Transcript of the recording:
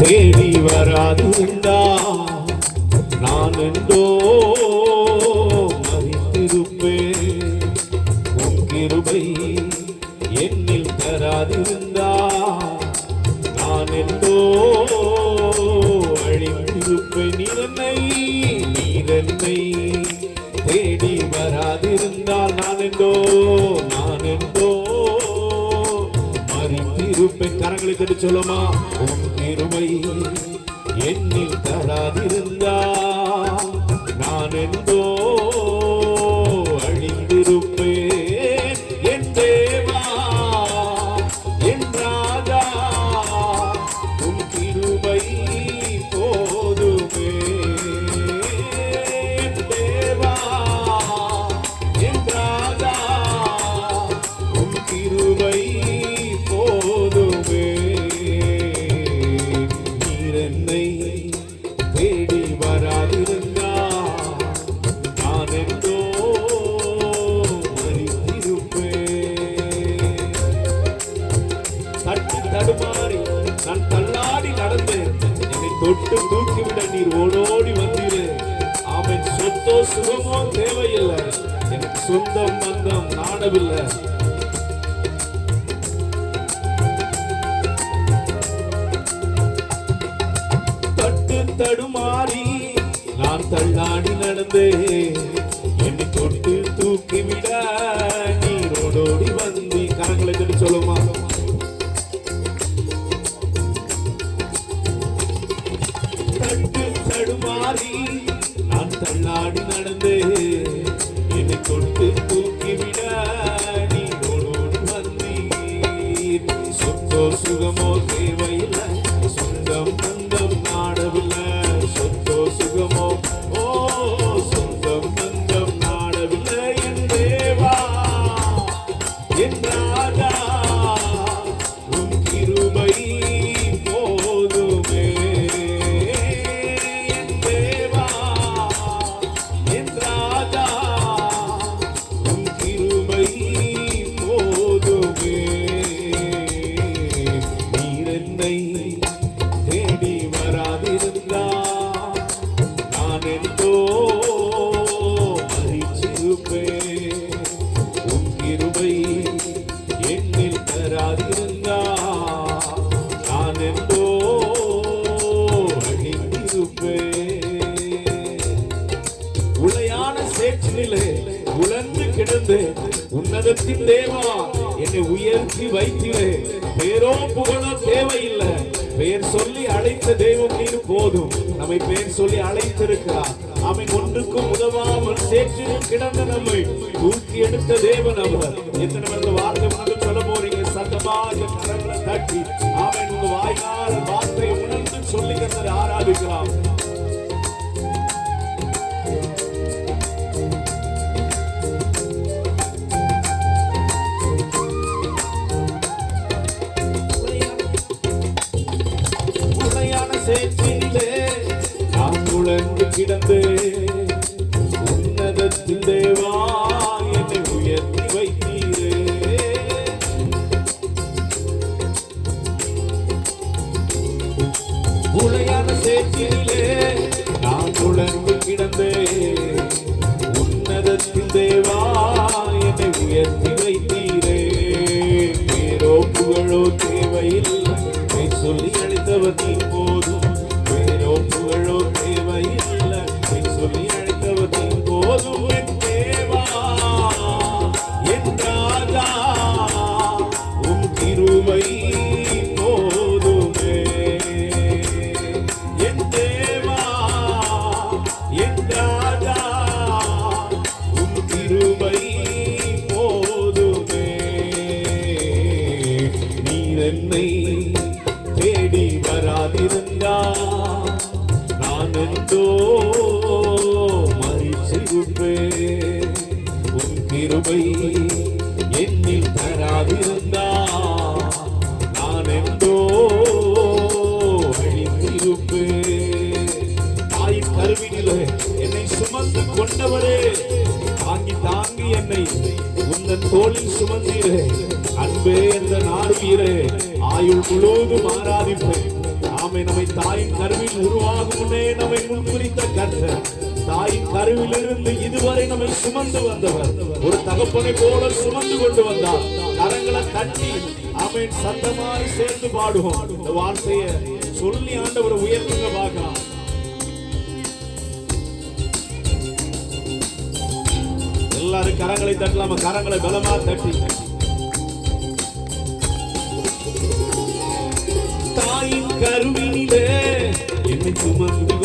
தேடி வராதிருந்தா நான் என்றோ மறித்திருப்பேன். உன் கிருபை என்னில் தராதிருந்தா நான் என்றோ அழிந்திருப்பேன். நீரென்னை தேடி வராதிருந்தால் நான் என்றோ மறித்திருப்பேன். கரங்களை தட்டி சொல்லுமா, உன் கிருபை என்னில் தராதிருந்தா நான் என்றோ அழிந்திருப்பேன். என் தேவா என் ராஜா உன் கிருபை போதுமே. என் தேவா என் ராஜா உன் கிருபை போதுமே. நீரென்னை தேடி வராதிருந்தா நான் என்றோ மறித்திருப்பேன். தட்டி தடுமாறி நான் தள்ளாடி நடந்தேன். என்னை தொட்டு தூக்கிவிட நீர் ஓடோடி வந்தீரே. ஆமென். சொத்தோ சுகமோ தேவையில்லை, எனக்கு சொந்தம் பந்தம் நாடவில்லை. தடுமாறி நான் தள்ளாடி நடந்தே. என்னை தொட்டு தூக்கிவிட நீரோடோடி வந்தி. கரங்களை தட்டி சொல்லுமா, தட்டு தடுமாறி நான் தள்ளாடி நடந்தே. என்னை தொட்டு தூக்கிவிட நீரோடோடி வந்தீர். சொத்தோ சுகமோ தேவையில்லை, சொந்தம் பந்தம் நாடவில்லை. சொத்தோ சுகமோ சொந்தம் பந்தம் நாடவில்லை. என் தேவா என் ராஜா உன் கிருபை போதுமே. என் தேவா என் ராஜா உன் கிருபை போதுமே. நீரென்னை தேடி வராதிருந்தா நான் என்றோ மறித்திருப்பேன். உன் கிருபை என்னில் தராதிருந்தா நான் என்றோ அழிந்திருப்பேன். உளையான சேற்றினிலே உலர்ந்து கிடந்து உன்னதத்தின் தேவா என்னை உயர்த்தி வைத்திலே. பேரோ புகழோ தேவையில்லை, பெயர் சொல்லி அழைத்த தெய்வம் நீர் போதும். நம்மை பெயர் சொல்லி அழைத்திருக்கிறார். அவன் ஒன்றுக்கும் உதவாமல் சேற்றில் கிடந்த நம்மை தூக்கி எடுத்த தேவன் அவர். எத்தனை பேர் வார்த்தை உணர்ந்து சொல்ல போறீங்க? சத்தமாக கரங்களை தட்டி அவன் உங்க வாய்க்கால வார்த்தை உணர்ந்து சொல்லி கர்த்தரை ஆராதிக்கலாம். சேற்றிலே நான் உழந்து கிடந்து உன்னதத்தின் தேவா என்னை உயர்த்தி வைத்தீரே. உளையான சேற்றிலே நான் உழந்து கிடந்து உன்னதத்தின் தேவா என்னை உயர்த்தி வைத்தீரே. பேரோ புகழோ தேவையில்லை, சொல்லி அழைத்தவர் நீ போதும். பேரோ புகழோ தேவையில்லை, சொல்லி அழைத்தவர் நீ போதும். என் தேவா என் ராஜா உன் கிருபை போதுமே. என் தேவா என் ராஜா உன் கிருபை போதுமே. நீரென்னை தேடி வராதிருந்தா நான் என்றோ மறித்திருப்பேன். உன் கிருபை என்னில் தராதிருந்தா நான் என்றோ அழிந்திருப்பேன். தாயின் கருவினிலே என்னை சுமந்து கொண்டவரே, தாங்கி தாங்கி என்னை உந்தன் தோளில் சுமந்தீரே. அன்பே என்ற நாடுவீரே, ஆயுள் முழுவதும் ஆராதிப்பேன். உருவாகும் முன்னே நம்மை முன்குறித்த கர்த்தர், தாயின் கருவிலிருந்து இதுவரை நம்மை சுமந்து வந்தவர், ஒரு தகப்பனை போல சுமந்து கொண்டு வந்தார். கரங்களை தட்டி ஆமென் சத்தமாய் சேர்ந்து பாடுவோம். இந்த வார்த்தையை சொல்லி ஆண்டவரை உயர்த்துங்க பார்க்கலாம். எல்லாரும் கரங்களை தட்டலாமா? கரங்களை பலமா தட்டி. தாயின் கருவினிலே என்னை சுமந்து